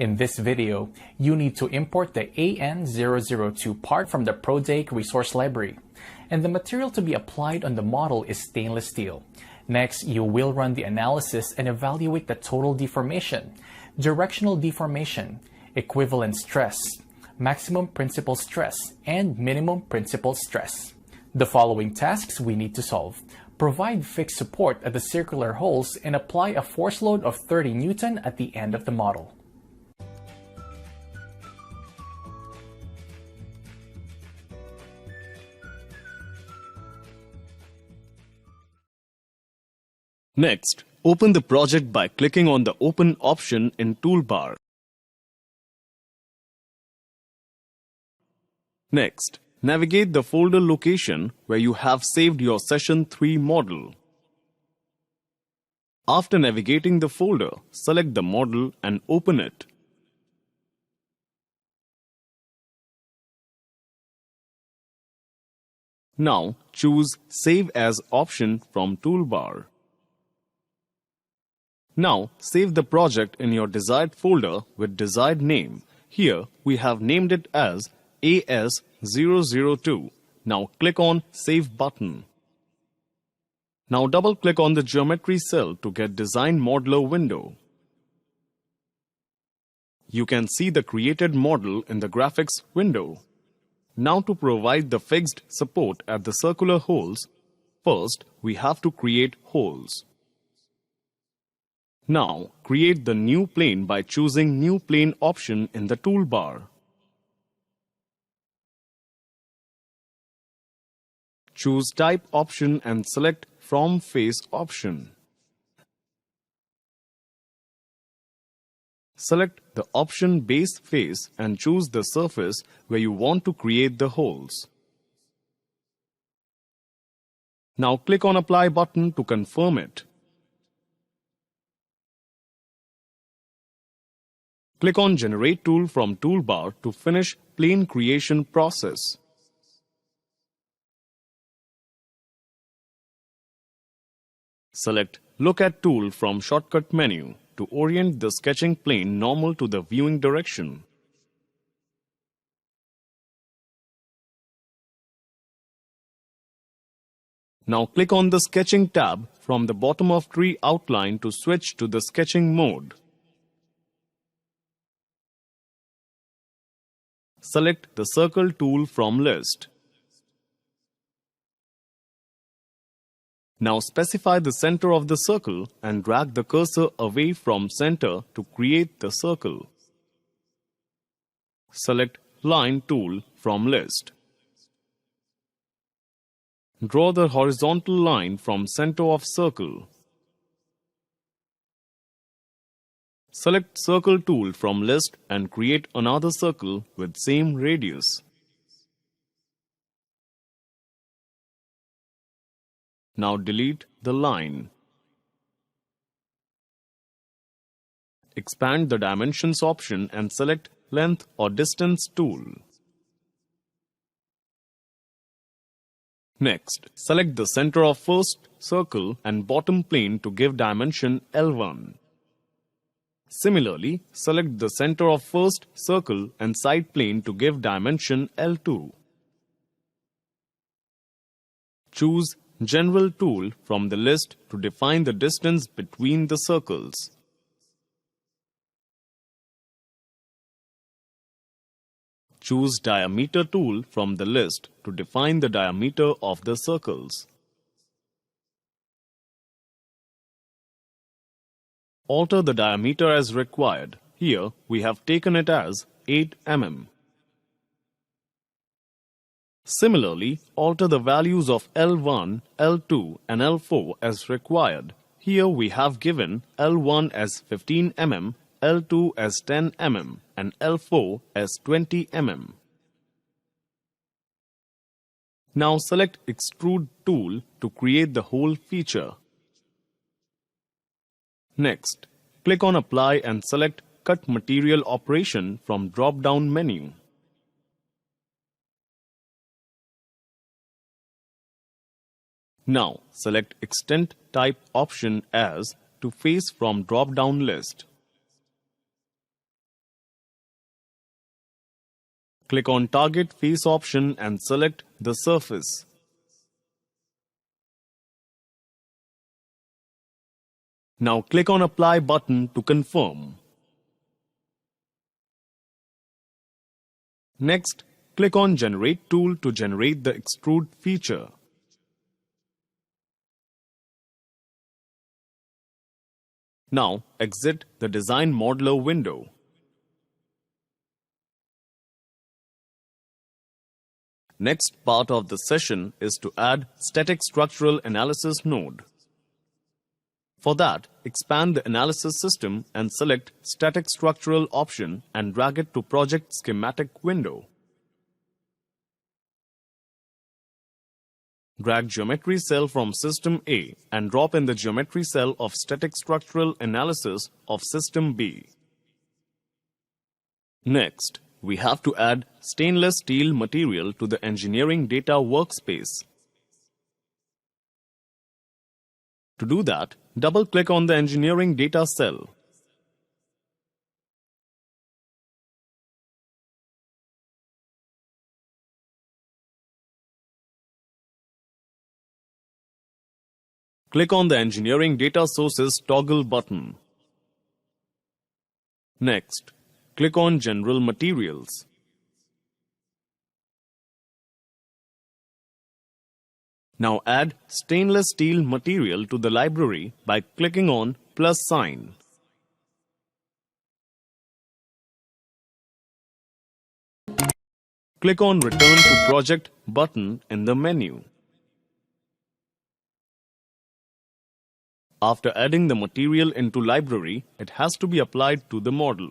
In this video, you need to import the AN002 part from the Prodake resource library, and the material to be applied on the model is stainless steel. Next, you will run the analysis and evaluate the total deformation, directional deformation, equivalent stress, maximum principal stress, and minimum principal stress. The following tasks we need to solve. Provide fixed support at the circular holes and apply a force load of 30 Newton at the end of the model. Next, open the project by clicking on the Open option in Toolbar. Next, navigate the folder location where you have saved your Session 3 model. After navigating the folder, select the model and open it. Now, choose Save As option from Toolbar. Now, save the project in your desired folder with desired name. Here, we have named it as AS002. Now, click on Save button. Now, double-click on the geometry cell to get Design Modeler window. You can see the created model in the Graphics window. Now, to provide the fixed support at the circular holes, first, we have to create holes. Now, create the new plane by choosing New Plane option in the toolbar. Choose Type option and select From Face option. Select the option Base Face and choose the surface where you want to create the holes. Now click on Apply button to confirm it. Click on Generate Tool from Toolbar to finish plane creation process. Select Look at Tool from Shortcut menu to orient the sketching plane normal to the viewing direction. Now click on the Sketching tab from the bottom of Tree Outline to switch to the sketching mode. Select the Circle tool from list. Now specify the center of the circle and drag the cursor away from center to create the circle. Select Line tool from list. Draw the horizontal line from center of circle. Select Circle tool from list and create another circle with same radius. Now delete the line. Expand the Dimensions option and select Length or Distance tool. Next, select the center of first circle and bottom plane to give dimension L1. Similarly, select the center of first circle and side plane to give dimension L2. Choose General tool from the list to define the distance between the circles. Choose Diameter tool from the list to define the diameter of the circles. Alter the diameter as required. Here, we have taken it as 8 mm. Similarly, alter the values of L1, L2 and L4 as required. Here we have given L1 as 15 mm, L2 as 10 mm and L4 as 20 mm. Now select Extrude tool to create the whole feature. Next, click on Apply and select Cut Material Operation from drop-down menu. Now, select Extent Type option as to face from drop-down list. click on Target Face option and select the surface. Now click on Apply button to confirm. Next, click on Generate tool to generate the extrude feature. Now exit the Design Modeler window. Next part of the session is to add Static Structural Analysis node. For that, expand the analysis system and select Static Structural option and drag it to Project Schematic window. Drag Geometry cell from System A and drop in the Geometry cell of Static Structural Analysis of System B. Next, we have to add stainless steel material to the Engineering Data workspace. To do that, double-click on the Engineering Data cell. Click on the Engineering Data Sources toggle button. Next, click on General Materials. Now add stainless steel material to the library by clicking on plus sign. Click on Return to Project button in the menu. After adding the material into library, it has to be applied to the model.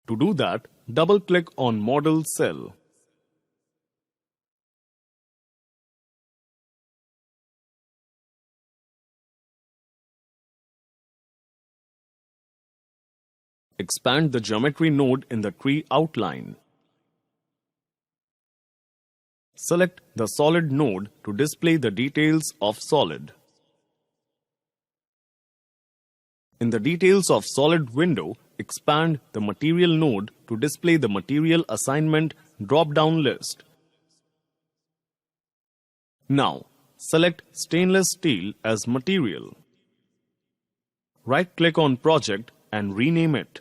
To do that, double-click on Model cell. Expand the geometry node in the tree outline. Select the solid node to display the details of solid. In the Details of Solid window, expand the Material node to display the Material Assignment drop-down list. Now, select Stainless Steel as material. Right-click on Project and rename it.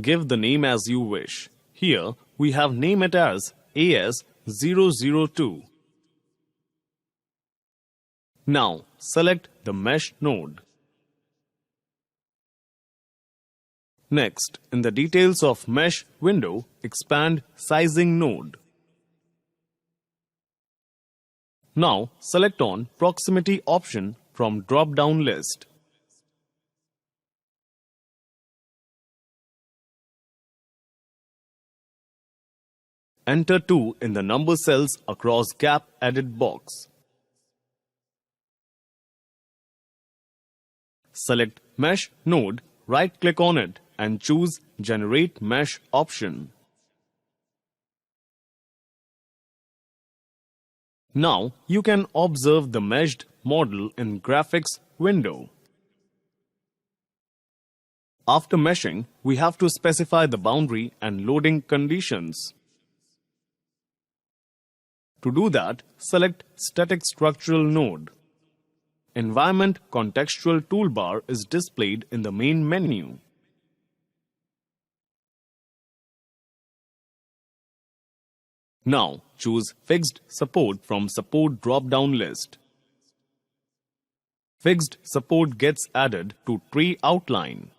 Give the name as you wish. Here, we have named it as AS002. Now, select the Mesh node. Next, in the Details of Mesh window, expand Sizing node. Now, select on Proximity option from drop-down list. Enter 2 in the number cells across gap edit box. Select Mesh node, right-click on it and choose Generate Mesh option. Now you can observe the meshed model in Graphics window. After meshing, we have to specify the boundary and loading conditions. To do that, select Static Structural node. Environment Contextual toolbar is displayed in the main menu. Now, choose Fixed Support from Support drop-down list. Fixed Support gets added to Tree outline.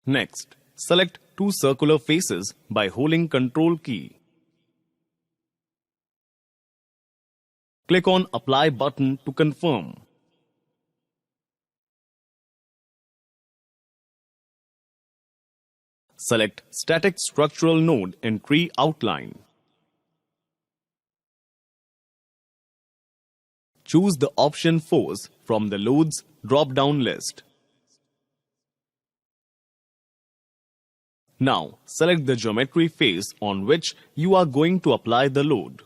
Next, select two circular faces by holding Ctrl key. Click on Apply button to confirm. Select Static Structural node in Tree outline. Choose the option Force from the Loads drop-down list. Now, select the geometry face on which you are going to apply the load.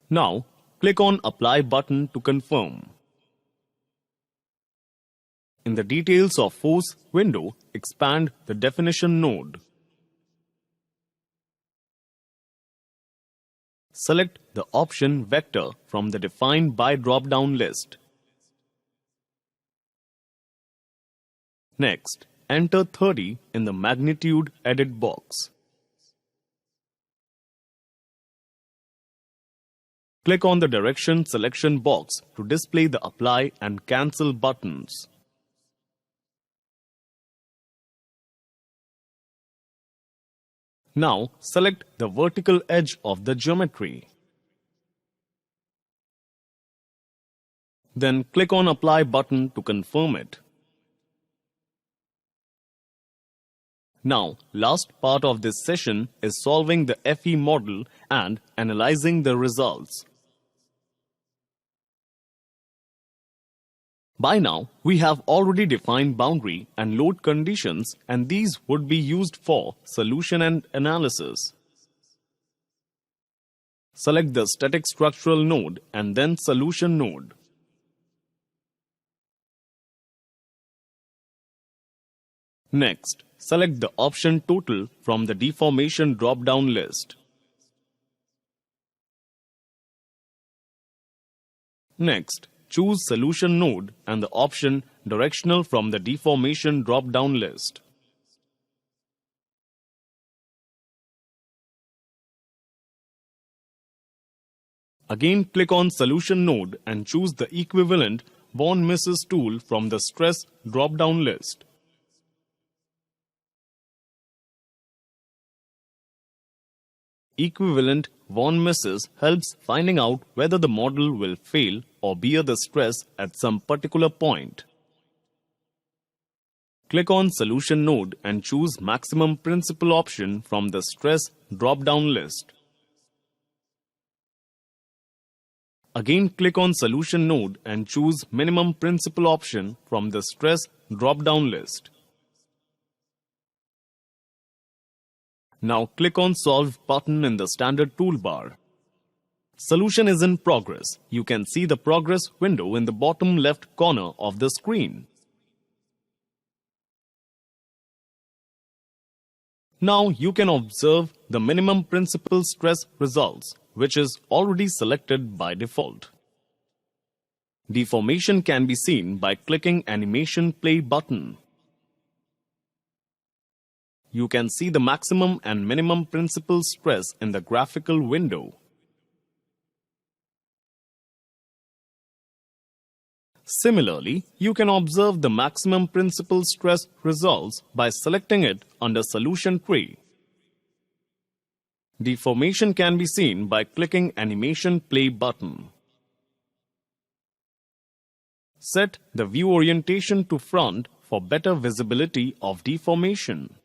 Now, click on Apply button to confirm. In the Details of Force window, expand the Definition node. Select the option Vector from the Define by drop-down list. Next, enter 30 in the Magnitude Edit box. Click on the Direction selection box to display the Apply and Cancel buttons. Now, select the vertical edge of the geometry. Then click on Apply button to confirm it. Now, last part of this session is solving the FE model and analyzing the results. By now, we have already defined boundary and load conditions, and these would be used for solution and analysis. Select the Static Structural node and then Solution node. Next, select the option Total from the Deformation drop-down list. Next, choose Solution node and the option Directional from the Deformation drop-down list. Again, click on Solution node and choose the equivalent von Mises tool from the Stress drop-down list. Equivalent von Mises helps finding out whether the model will fail or bear the stress at some particular point. Click on Solution node and choose Maximum Principal option from the Stress drop-down list. Again, click on Solution node and choose Minimum Principal option from the Stress drop-down list. Now click on Solve button in the standard toolbar. Solution is in progress. You can see the progress window in the bottom left corner of the screen. Now you can observe the minimum principal stress results, which is already selected by default. Deformation can be seen by clicking Animation Play button. You can see the maximum and minimum principal stress in the graphical window. Similarly, you can observe the maximum principal stress results by selecting it under Solution tree. Deformation can be seen by clicking Animation Play button. Set the view orientation to front for better visibility of deformation.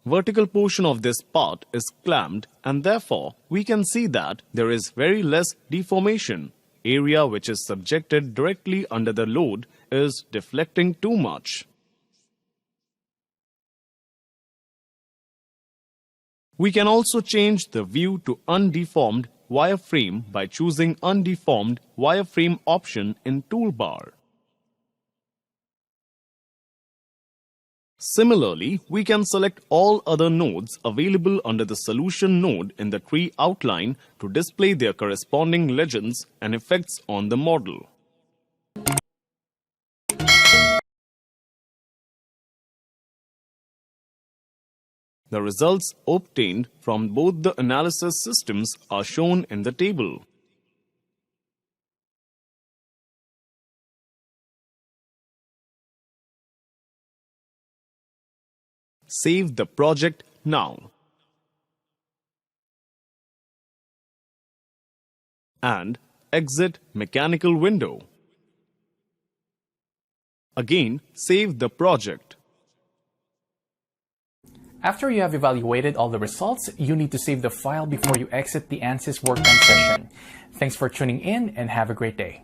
Vertical portion of this part is clamped, and therefore we can see that there is very less deformation. Area which is subjected directly under the load is deflecting too much. We can also change the view to undeformed wireframe by choosing Undeformed Wireframe option in toolbar. Similarly, we can select all other nodes available under the Solution node in the tree outline to display their corresponding legends and effects on the model. The results obtained from both the analysis systems are shown in the table. Save the project now. And exit mechanical window. Again, save the project. After you have evaluated all the results, you need to save the file before you exit the ANSYS Workbench session. Thanks for tuning in and have a great day.